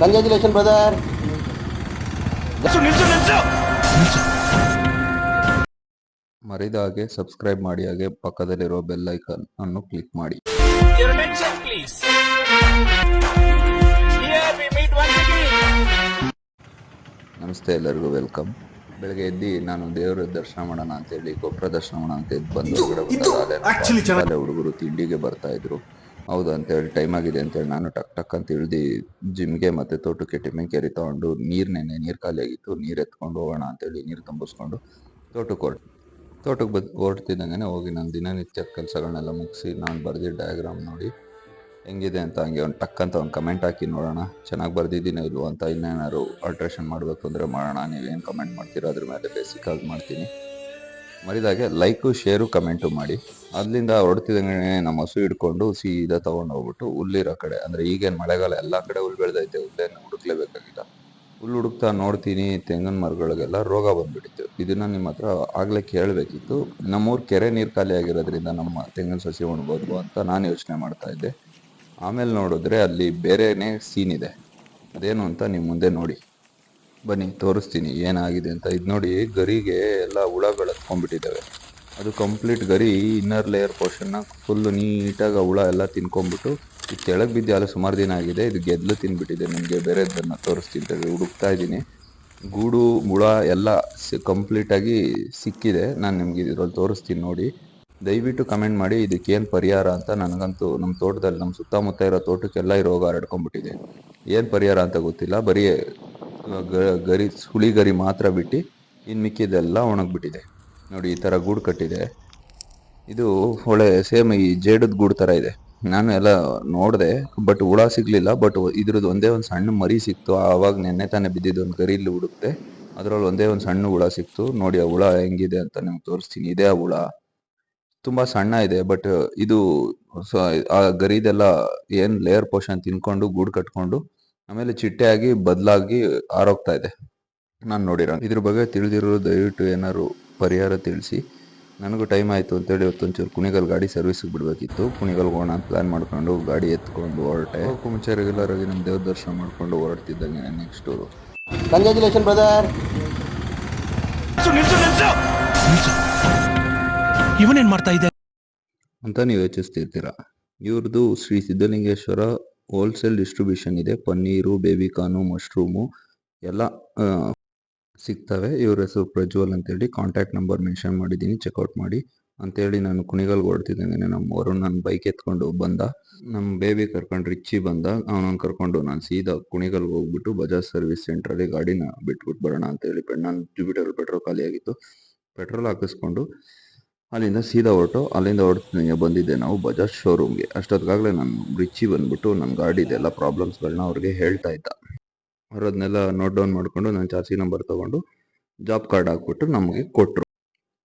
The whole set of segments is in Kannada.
Congratulation brother. ಮರಿದ ಹಾಗೆ ಸಬ್ಸ್ಕ್ರೈಬ್ ಮಾಡಿ, ಹಾಗೆ ಪಕ್ಕದಲ್ಲಿರೋ ಬೆಲ್ ಐಕಾನ್ ಅನ್ನು ಕ್ಲಿಕ್ ಮಾಡಿ. ನಮಸ್ತೆ, ಎಲ್ಲರಿಗೂ ವೆಲ್ಕಮ್. ಬೆಳಗ್ಗೆ ಎದ್ದು ನಾನು ದೇವರ ದರ್ಶನ ಮಾಡೋಣ ಅಂತೇಳಿ ಗೊಬ್ಬರ ದರ್ಶನ ಮಾಡೋಣ ಅಂತ ಬಂದು ಅಲ್ಲೇ ಹುಡುಗರು ತಿಂಡಿಗೆ ಬರ್ತಾ ಇದ್ರು. ಹೌದು ಅಂತೇಳಿ ಟೈಮ್ ಆಗಿದೆ ಅಂತೇಳಿ ನಾನು ಟಕ್ ಅಂತ ಇಳ್ದು ಜಿಮ್ಗೆ ಮತ್ತೆ ತೋಟಕ್ಕೆ ಟಿಫಿನ್ ಕೇರಿ ತಗೊಂಡು ನೀರು ಖಾಲಿ ಆಗಿತ್ತು, ನೀರು ಎತ್ಕೊಂಡು ಹೋಗೋಣ ಅಂತೇಳಿ ನೀರು ತುಂಬಿಸ್ಕೊಂಡು ತೋಟಕ್ಕೆ ಹೊರಡ್ತಿದ್ದಂಗೆ ಹೋಗಿ ನನ್ನ ದಿನನಿತ್ಯ ಕೆಲಸಗಳನ್ನೆಲ್ಲ ಮುಗಿಸಿ ನಾನು ಬರೆದಿದ್ದ ಡಯಾಗ್ರಾಮ್ ನೋಡಿ ಹೆಂಗಿದೆ ಅಂತ ಹಂಗೆ ಒಂದು ಕಮೆಂಟ್ ಹಾಕಿ ನೋಡೋಣ, ಚೆನ್ನಾಗಿ ಬರ್ದಿದ್ದೀನೋ ಇಲ್ವೋ ಅಂತ. ಇನ್ನೇನಾದ್ರು ಆಲ್ಟ್ರೇಷನ್ ಮಾಡಬೇಕು ಅಂದರೆ ಮಾಡೋಣ. ನೀವೇನು ಕಮೆಂಟ್ ಮಾಡ್ತೀರೋ ಅದ್ರ ಮೇಲೆ ಬೇಸಿಕ್ ಆಗಿ ಮಾಡ್ತೀನಿ. ಮರಿದಾಗೆ ಲೈಕು ಶೇರು ಕಮೆಂಟು ಮಾಡಿ. ಅಲ್ಲಿಂದ ಹೊರಡ್ತಿದ್ದಂಗೆ ನಮ್ಮ ಹಸು ಹಿಡ್ಕೊಂಡು ಸೀದಾ ತೊಗೊಂಡು ಹೋಗ್ಬಿಟ್ಟು ಹುಲ್ಲಿರೋ ಕಡೆ, ಅಂದರೆ ಈಗೇನು ಮಳೆಗಾಲ ಎಲ್ಲ ಕಡೆ ಹುಲ್ಲು ಬೆಳೆದೈತೆ, ಹುಲ್ಲೇನು ಹುಡುಕ್ಲೇಬೇಕಾಗಿಲ್ಲ. ಹುಲ್ಲು ಹುಡುಕ್ತಾ ನೋಡ್ತೀನಿ ತೆಂಗಿನ ಮರಗಳಿಗೆಲ್ಲ ರೋಗ ಬಂದ್ಬಿಟ್ಟಿತ್ತು. ಇದನ್ನು ನಿಮ್ಮ ಹತ್ರ ಆಗಲೇ ಕೇಳಬೇಕಿತ್ತು. ನಮ್ಮೂರು ಕೆರೆ ನೀರು ಖಾಲಿ ಆಗಿರೋದ್ರಿಂದ ನಮ್ಮ ತೆಂಗಿನ ಸಸಿ ಉಣ್ಬೋದು ಅಂತ ನಾನು ಯೋಚನೆ ಮಾಡ್ತಾ ಇದ್ದೆ. ಆಮೇಲೆ ನೋಡಿದ್ರೆ ಅಲ್ಲಿ ಬೇರೆನೇ ಸೀನ್ ಇದೆ. ಅದೇನು ಅಂತ ನೀವು ಮುಂದೆ ನೋಡಿ. ಬನ್ನಿ ತೋರಿಸ್ತೀನಿ ಏನಾಗಿದೆ ಅಂತ. ಇದು ನೋಡಿ, ಗರಿಗೆ ಎಲ್ಲ ಹುಳಗಳು ಹತ್ಕೊಂಡ್ಬಿಟ್ಟಿದ್ದಾವೆ. ಅದು ಕಂಪ್ಲೀಟ್ ಗರಿ ಇನ್ನರ್ ಲೇಯರ್ ಪೋರ್ಷನ್ನ ಫುಲ್ಲು ನೀಟಾಗಿ ಹುಳ ಎಲ್ಲ ತಿನ್ಕೊಂಡ್ಬಿಟ್ಟು ಇದು ಕೆಳಗೆ ಬಿದ್ದು ಎಲ್ಲ ಸುಮಾರು ದಿನ ಆಗಿದೆ. ಇದು ಗೆದ್ಲು ತಿನ್ಬಿಟ್ಟಿದೆ. ನಿಮಗೆ ಬೇರೆದನ್ನು ತೋರಿಸ್ತೀನಿ, ಹುಡುಕ್ತಾ ಇದ್ದೀನಿ. ಗೂಡು ಹುಳ ಎಲ್ಲ ಕಂಪ್ಲೀಟಾಗಿ ಸಿಕ್ಕಿದೆ. ನಾನು ನಿಮಗೆ ಇದ್ರಲ್ಲಿ ತೋರಿಸ್ತೀನಿ ನೋಡಿ. ದಯವಿಟ್ಟು ಕಮೆಂಟ್ ಮಾಡಿ ಇದಕ್ಕೇನು ಪರಿಹಾರ ಅಂತ. ನನಗಂತೂ ನಮ್ಮ ತೋಟದಲ್ಲಿ, ನಮ್ಮ ಸುತ್ತಮುತ್ತ ಇರೋ ತೋಟಕ್ಕೆಲ್ಲ ಈ ರೋಗ ಹರಡ್ಕೊಂಡ್ಬಿಟ್ಟಿದೆ. ಏನು ಪರಿಹಾರ ಅಂತ ಗೊತ್ತಿಲ್ಲ. ಬರೀ ಹುಳಿ ಗರಿ ಮಾತ್ರ ಬಿಟ್ಟು ಇನ್ನು ಮಿಕ್ಕಿದೆಲ್ಲ ಒಣಗಿಬಿಟ್ಟಿದೆ. ನೋಡಿ, ಈ ಥರ ಗೂಡು ಕಟ್ಟಿದೆ. ಇದು ಒಳ್ಳೆ ಸೇಮ್ ಈ ಜೇಡದ ಗೂಡು ಥರ ಇದೆ. ನಾನು ಎಲ್ಲ ನೋಡಿದೆ, ಬಟ್ ಹುಳ ಸಿಗಲಿಲ್ಲ. ಬಟ್ ಇದ್ರದ್ದು ಒಂದೇ ಒಂದು ಸಣ್ಣ ಮರಿ ಸಿಕ್ತು. ಆವಾಗ ನೆನ್ನೆ ತಾನೇ ಬಿದ್ದಿದ್ದು ಒಂದು ಗರಿಲಿ ಹುಡುಕ್ತೆ, ಅದರಲ್ಲಿ ಒಂದೇ ಒಂದು ಸಣ್ಣ ಹುಳ ಸಿಕ್ತು. ನೋಡಿ ಆ ಹುಳ ಹೆಂಗಿದೆ ಅಂತ ನಿಮ್ಗೆ ತೋರಿಸ್ತೀನಿ. ಇದೇ ಆ ಹುಳ, ತುಂಬ ಸಣ್ಣ ಇದೆ. ಬಟ್ ಇದು ಆ ಗರಿದೆಲ್ಲ ಏನು ಲೇಯರ್ ಪೋರ್ಷನ್ ತಿನ್ಕೊಂಡು ಗೂಡು ಕಟ್ಕೊಂಡು ಆಮೇಲೆ ಚಿಟ್ಟೆಯಾಗಿ ಬದಲಾಗಿ ಆರೋಗ್ತಾ ಇದೆ. ನಾನು ನೋಡಿರೋ ಇದ್ರ ಬಗ್ಗೆ ತಿಳಿದಿರೋ ದಯವಿಟ್ಟು ಏನಾದ್ರು ಪರಿಹಾರ ತಿಳಿಸಿ. ನನಗೂ ಟೈಮ್ ಆಯಿತು ಅಂತೇಳಿ ಇವತ್ತೊಂಚೂರು ಕುಣಿಗಲ್ ಗಾಡಿ ಸರ್ವಿಸ್ಗೆ ಬಿಡಬೇಕಿತ್ತು. ಕುಣಿಗಲ್ಗೆ ಹೋಗೋಣ ಅಂತ ಪ್ಲ್ಯಾನ್ ಮಾಡ್ಕೊಂಡು ಗಾಡಿ ಎತ್ಕೊಂಡು ಹೊರಟೆ. ಮುಂಚೆ ರೆಗ್ಯುಲರ್ ಆಗಿ ನಮ್ಮ ದೇವ್ರ ದರ್ಶನ ಮಾಡ್ಕೊಂಡು ಹೊರಡ್ತಿದ್ದಂಗೆ ನೆಕ್ಸ್ಟ್ ಕಂಗ್ರ್ಯಾಚುಲೇಷನ್ ಬ್ರದರ್. ಇವನೇನ್ ಮಾಡ್ತಾ ಇದೆ ಅಂತ ನೀವು ಯೋಚಿಸ್ತಿರ್ತೀರ. ಇವ್ರದ್ದು ಶ್ರೀ ಸಿದ್ಧಲಿಂಗೇಶ್ವರ ಹೋಲ್ಸೇಲ್ ಡಿಸ್ಟ್ರಿಬ್ಯೂಷನ್ ಇದೆ. ಪನ್ನೀರು, ಬೇಬಿಕಾನು, ಮಶ್ರೂಮು ಎಲ್ಲ ಸಿಗ್ತವೆ. ಇವ್ರ ಹೆಸರು ಪ್ರಜ್ವಲ್ ಅಂತೇಳಿ. ಕಾಂಟ್ಯಾಕ್ಟ್ ನಂಬರ್ ಮೆನ್ಷನ್ ಮಾಡಿದ್ದೀನಿ, ಚೆಕ್ಔಟ್ ಮಾಡಿ ಅಂತೇಳಿ ನಾನು ಕುಣಿಗಲ್ಗೆ ಹೊರಡ್ತಿದ್ದಂಗೆ ನಮ್ಮ ವರುಣ್ ನನ್ನ ಬೈಕ್ ಎತ್ಕೊಂಡು ಬಂದ. ನಮ್ಮ ಬೇಬಿ ಕರ್ಕೊಂಡು ರಿಚ್ಚಿ ಬಂದ. ಅವನನ್ನು ಕರ್ಕೊಂಡು ನಾನು ಸೀದಾ ಕುಣಿಗಲ್ಗೆ ಹೋಗ್ಬಿಟ್ಟು ಬಜಾಜ್ ಸರ್ವಿಸ್ ಸೆಂಟ್ರಲ್ಲಿ ಗಾಡಿನ ಬಿಟ್ಬಿಟ್ಟು ಬರೋಣ ಅಂತೇಳಿ. ನನ್ನ ಜುಪಿಟರ್ ಪೆಟ್ರೋಲ್ ಖಾಲಿಯಾಗಿತ್ತು. ಪೆಟ್ರೋಲ್ ಹಾಕಿಸ್ಕೊಂಡು ಅಲ್ಲಿಂದ ಸೀದಾ ಅಲ್ಲಿಂದ ಹೊರಡ್ತಿದ್ದಂಗೆ ಬಂದಿದ್ದೆ ನಾವು ಬಜಾಜ್ ಶೋರೂಮ್ಗೆ. ಅಷ್ಟೊತ್ತಿಗಾಗಲೇ ನಾನು ರಿಚ್ಚಿ ಬಂದ್ಬಿಟ್ಟು ನನ್ನ ಗಾಡಿದೆಲ್ಲ ಪ್ರಾಬ್ಲಮ್ಸ್ಗಳನ್ನ ಅವ್ರಿಗೆ ಹೇಳ್ತಾ ಇದ್ದ. ಅವ್ರು ಅದನ್ನೆಲ್ಲ ನೋಟ್ ಡೌನ್ ಮಾಡಿಕೊಂಡು ನನ್ನ ಚಾರ್ಜಿ ನಂಬರ್ ತೊಗೊಂಡು ಜಾಬ್ ಕಾರ್ಡ್ ಹಾಕ್ಬಿಟ್ಟು ನಮಗೆ ಕೊಟ್ಟರು.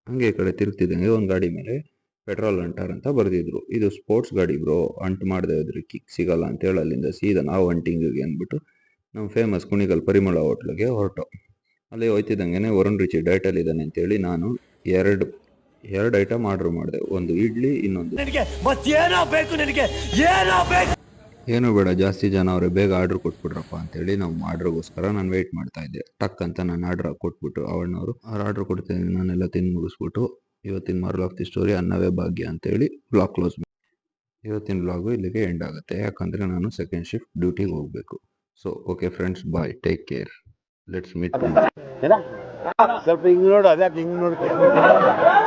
ಹಂಗೆ ಈ ಕಡೆ ತಿರುಗ್ತಿದ್ದಂಗೆ ಒಂದು ಗಾಡಿ ಮೇಲೆ ಪೆಟ್ರೋಲ್ ಅಂಟಾರ್ ಅಂತ ಬರೆದಿದ್ರು. ಇದು ಸ್ಪೋರ್ಟ್ಸ್ ಗಾಡಿ ಬ್ರೋ, ಅಂಟು ಮಾಡದೆ ಹೋದ್ರೆ ಕಿಕ್ ಸಿಗಲ್ಲ ಅಂತೇಳಿ ಅಲ್ಲಿಂದ ಸೀದಾ ನಾವು ಅಂಟಿಂಗಿಗೆ ಅಂದ್ಬಿಟ್ಟು ನಮ್ಮ ಫೇಮಸ್ ಕುಣಿಗಲ್ ಪರಿಮಳ ಹೋಟ್ಲಿಗೆ ಹೊರಟು. ಅಲ್ಲಿ ಹೋಯ್ತಿದ್ದಂಗೆ ವರುಣ್ ರಿಚಿ ಡಯಟಲ್ಲಿ ಇದ್ದಾನೆ ಅಂತೇಳಿ ನಾನು ಎರಡು ಐಟಮ್ ಆರ್ಡರ್ ಮಾಡಿದೆ. ಒಂದು ಇಡ್ಲಿ, ಇನ್ನೊಂದು ಏನು ಬೇಡ, ಜಾಸ್ತಿ ಜನ ಅವರೇ, ಬೇಗ ಆರ್ಡ್ರ್ ಕೊಟ್ಬಿಟ್ರಪ್ಪ ಅಂತೇಳಿ ನಮ್ಮ ಆರ್ಡ್ರಿಗೋಸ್ಕರ ನಾನು ವೆಯ್ಟ್ ಮಾಡ್ತಾ ಇದ್ದೆ. ಟಕ್ ಅಂತ ನಾನು ಆರ್ಡ್ರ್ ಕೊಟ್ಬಿಟ್ಟು ಅವಣ್ಣವರು ಆರ್ಡ್ರ್ ಕೊಡ್ತೀನಿ. ನಾನೆಲ್ಲ ತಿಂದು ಮುಗಿಸ್ಬಿಟ್ಟು ಇವತ್ತಿನ ಮಾರಲ್ ಆಫ್ ದಿ ಸ್ಟೋರಿ ಅನ್ನವೇ ಭಾಗ್ಯ ಅಂತೇಳಿ ಬ್ಲಾಗ್ ಕ್ಲೋಸ್ ಮಾಡಿ ಇವತ್ತಿನ ಬ್ಲಾಗು ಇಲ್ಲಿಗೆ ಎಂಡ್ ಆಗುತ್ತೆ. ಯಾಕಂದರೆ ನಾನು ಸೆಕೆಂಡ್ ಶಿಫ್ಟ್ ಡ್ಯೂಟಿಗೆ ಹೋಗಬೇಕು. So okay friends, bye, take care, let's meet. ಸ್ವಲ್ಪ ಹಿಂಗೆ ನೋಡು, ಅದ್ಯಾಕೆ ಹಿಂಗೆ ನೋಡ್ತೀನಿ.